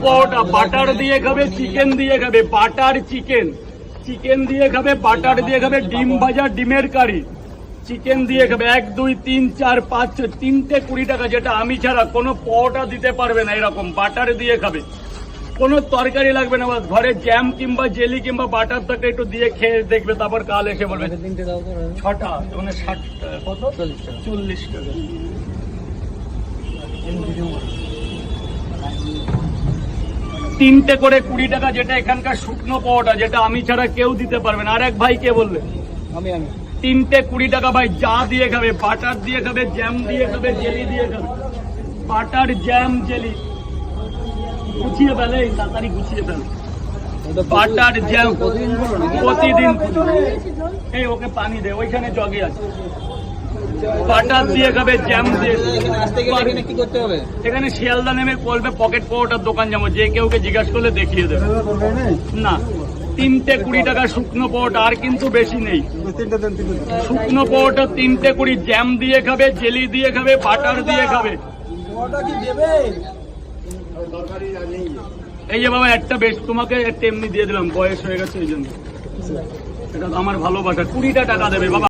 পরোটা butter দিয়ে খাবে, chicken দিয়ে খাবে, বাটার চিকেন, চিকেন দিয়ে খাবে, বাটার দিয়ে খাবে, ডিম ভাজা, ডিমের কারি, চিকেন দিয়ে খাবে। 1 2 3 4 5 6 তিনটে 20 টাকা, যেটা আমি ছাড়া কোনো পরোটা দিতে পারবে না। এরকম বাটার দিয়ে খাবে, কোনো তরকারি লাগবে না, ঘরে জ্যাম কিংবা জেলি কিংবা বাটার থাকে একটু দিয়ে খেয়ে দেখবে, তারপর কাল এসে বলবে। 6টা মানে 60 টাকা, কত 40 টাকা। তিনটে করে 20 টাকা, যেটা এখানকার শুকনো পরোটা, যেটা আমি ছাড়া কেউ দিতে পারবে না। আর এক ভাই কে বললে? আমি তিনটে 20 টাকা ভাই, যা দিয়ে খাবে, বাটার দিয়ে খাবে, জ্যাম দিয়ে খাবে, জেলি দিয়ে খাবে। বাটার, জ্যাম, জেলি গুছিয়ে ফেলে, তাড়াতাড়ি গুছিয়ে ফেলে। বাটার জ্যাম প্রতিদিন। এই ওকে পানি দে, ওইখানে জগে আছে। বাটার দিয়ে খাবে, জ্যাম দিয়ে। কি করতে হবে? এখানে শিয়ালদা নেমে বলবে পকেট পরোটার দোকান যাবো, যে কেউ জিজ্ঞাসা করলে দেখিয়ে দেবে। না, তিনটে 20 টাকা শুকনো পরোটা, আর কিন্তু বেশি নেই। শুকনো পরোটা তিনটে 20, জ্যাম দিয়ে খাবে, জেলি দিয়ে খাবে, বাটার দিয়ে খাবে। এই যে বাবা একটা বেশ, তোমাকে একটা এমনি দিয়ে দিলাম, বয়স হয়ে গেছে এই জন্য। এটা তো আমার ভালোবাসা। 20টা টাকা দেবে বাবা।